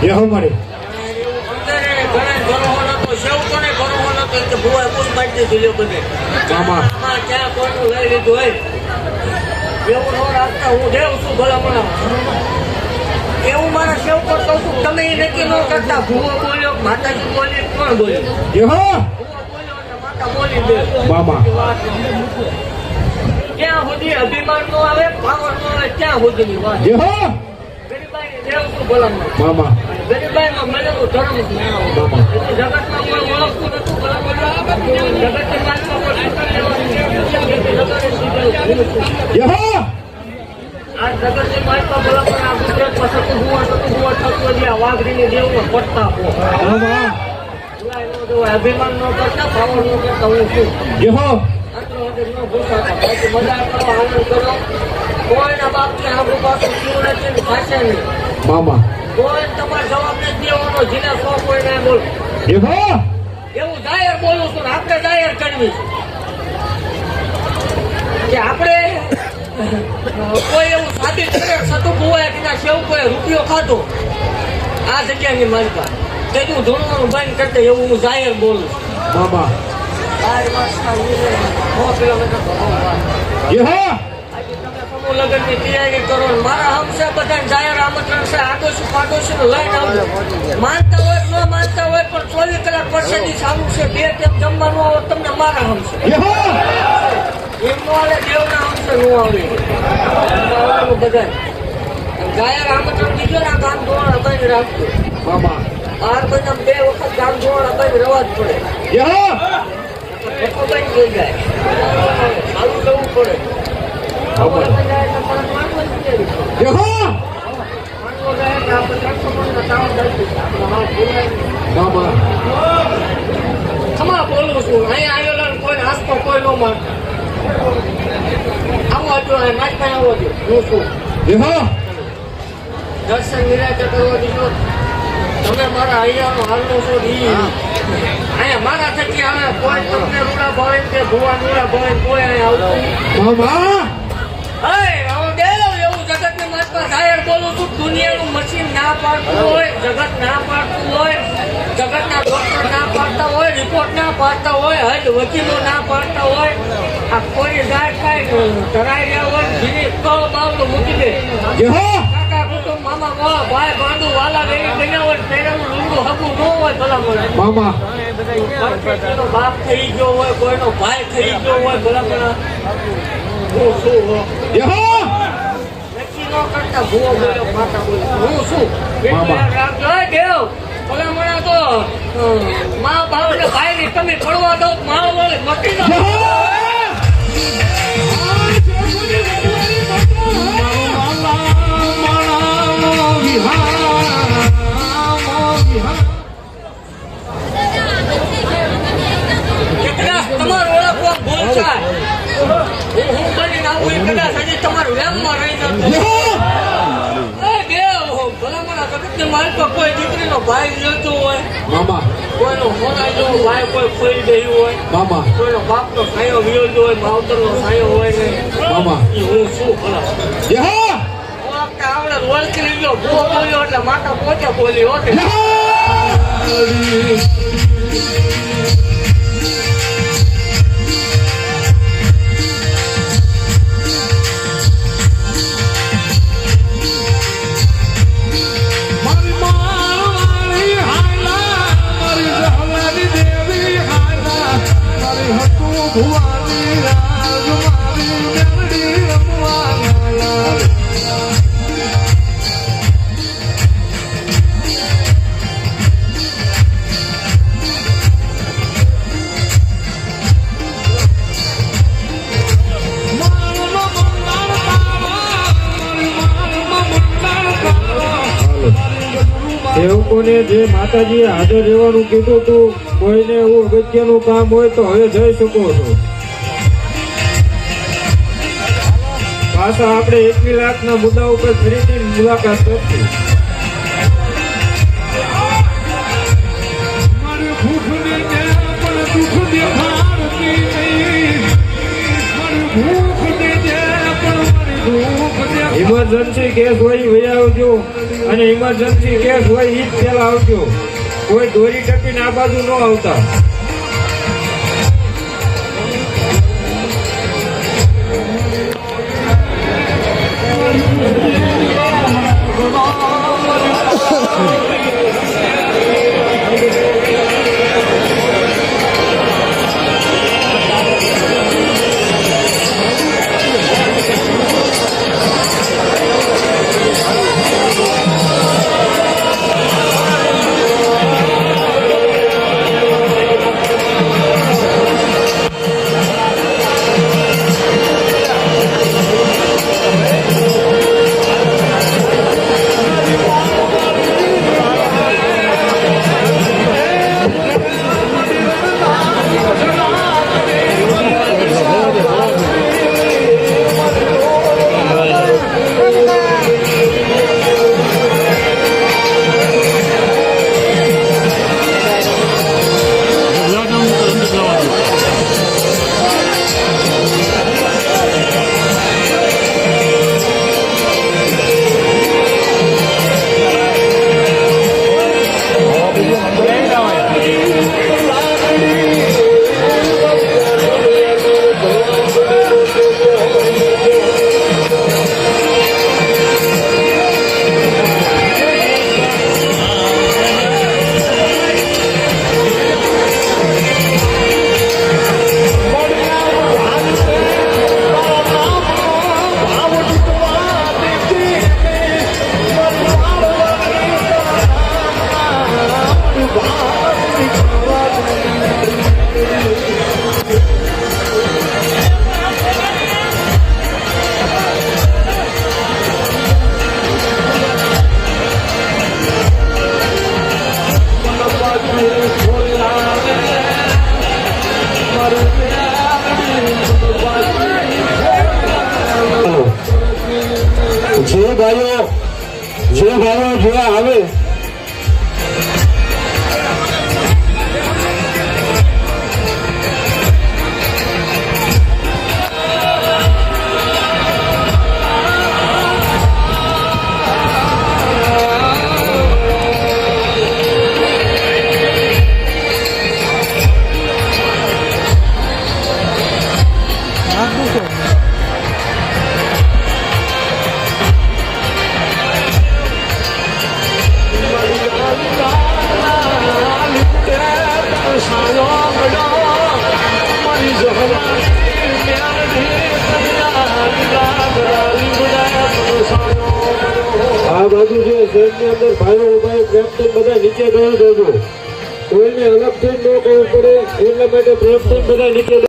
યહો મારી એવું મારા સેવ કરતો છું તમે એ નક્કી ન કરતા ભૂવો બોલ્યો માતાજી બોલી કોણ બોલ્યો યહો માતા બોલી દે બાબા ક્યાં સુધી અભિમાન નો આવે પાવર નો આવે ત્યાં સુધીની વાત યહો ગરીબાઈ દેવ શું ભલામણ બાબા ગરીબાઈ માં મળેલું ધર્મ બાબા જગતમાં કોઈ ઓળખતું નતું જગતની વાતમાં યહો આ જગતની વાતમાં ભલામણ આ ગુજરાતમાં સતું હુવા થતું હજી આ વાઘરીની દેવમાં પડતા બાબા અભિમાન ન કરતા પાવર ન કરતા હું છું યહો મજા કરો આનંદ કરો કોઈના બાપને આપણું પાછું જીવ નથી ને થશે નહીં બાબા કોઈ તમારે જવાબ નથી દેવાનો જેના સો કોઈ ના બોલો યહો એવું જાહેર બોલું છું ને આપણે જાહેર કરવી કે આપણે કોઈ એવું સાબિત કરે સતું હોય કે ના સેવ કોઈ રૂપિયો ખાધો આ જગ્યાની માલિકા તેનું ધોળવાનું બંધ કરતા એવું હું જાહેર બોલું બાબા 12 વર્ષના 9 કિલોમીટર યહો લગ્નની તૈયારી કરો મારા હમશે બધા જાહેર આમંત્રણ છે આડોશી પાડોશી લઈને આવજો માનતા હોય ન માનતા હોય પણ 24 કલાક પરસેદી ચાલુ છે 2 ટાઈમ જમવાનું આવે તમને મારા હમશે યહો એમનો આવે દેવના હમશે નો આવે બધા જાહેર આમંત્રણ દીધો ને આ ગામ ધોરણ બંધ રાખજો બાબા 12 મહિના 2 વખત ગામ ધોરણ બંધ રહેવા જ પડે યહો ધક્કો બંધ થઈ જાય ચાલુ જવું પડે યહો બાબા ખમા બોલું છું અહીંયા આવેલા કોઈ આસતો કોઈ નો માન આવો જો નાચમાં આવો જો હું છું યહો દર્શન નિરાતે કરવા દીધો તમે મારા અહીંયાનો હાલનો છો અહીંયા મારા થકી આવે કોઈ તમને રૂડા ભાવે કે ભુવા રૂડા ભાવે કોઈ અહીંયા આવતું બાબા એવું જગતની મતમાં જાહેર બોલું છું દુનિયાનું મશીન ના પાડતું હોય જગત ના પાડતું હોય જગતના ડોક્ટર ના પાડતા હોય રિપોર્ટ ના પાડતા હોય હજ વકીલો ના પાડતા હોય આ કોઈ જાય કઈ ધરાઈ રહ્યા હોય જેની કળ બાવલું મૂકી દે યહો કાકા કુટુંબ મામા વાહ ભાઈ બાંધુ વાલા વેરી બન્યા હોય પહેરેલું લુગડું હગું ન હોય ભલા મળે બાબા કોઈનો બાપ થઈ ગયો હોય કોઈનો ભાઈ થઈ ગયો હોય ભલા મળે હું શું યહો નક્કી ન કરતા ભૂવો બોલ્યો માતા બોલ્યો હું શું રાખજો દેવ ભલા મળે તો મા બાપ ને ભાઈ ની તમે પડવા દો માળ વળે મટી દો તમારું ઓળખવા ભૂલ થાય હું બની આવું એ કદાચ હજી તમારું વેમમાં રહી જતું ભલામણ જગતની માલિક કોઈ દીકરીનો ભાઈ જતો હોય બાબા કોઈનો હોનાઈ જવો ભાઈ કોઈ ખોઈ ગયું હોય બાબા કોઈનો બાપનો સાયો વિયોજો હોય માવતરનો સાયો હોય ને બાબા હું શું ભલા યહો ઓળખતા આવડે ઓળખી લીધો ભૂવો બોલ્યો એટલે માતા પોતે બોલી હોતે સેવકોને જે માતાજીએ હાજર રહેવાનું કીધું હતું કોઈને એવું અગત્યનું કામ હોય તો હવે જઈ શકો છો પાછા આપણે 21 લાખના મુદ્દા ઉપર ફરીથી મુલાકાત કરશું ભૂખ ને પણ દુઃખ દેખાડતી નહીં ઇમરજન્સી કેસ હોય એ વહી આવજો, અને ઇમરજન્સી કેસ હોય એ જ પેલા આવજો. કોઈ દોરી ટપીને આ બાજુ ન આવતા. જે ભાઈઓ જોવા આવે આ બાજુ જે શહેરની અંદર ભાઈઓ ઉભા પ્રેમથી બધા નીચે ગયો દેજો. કોઈને અલગથી ન કહેવું પડે એટલા માટે પ્રેમથી બધા નીચે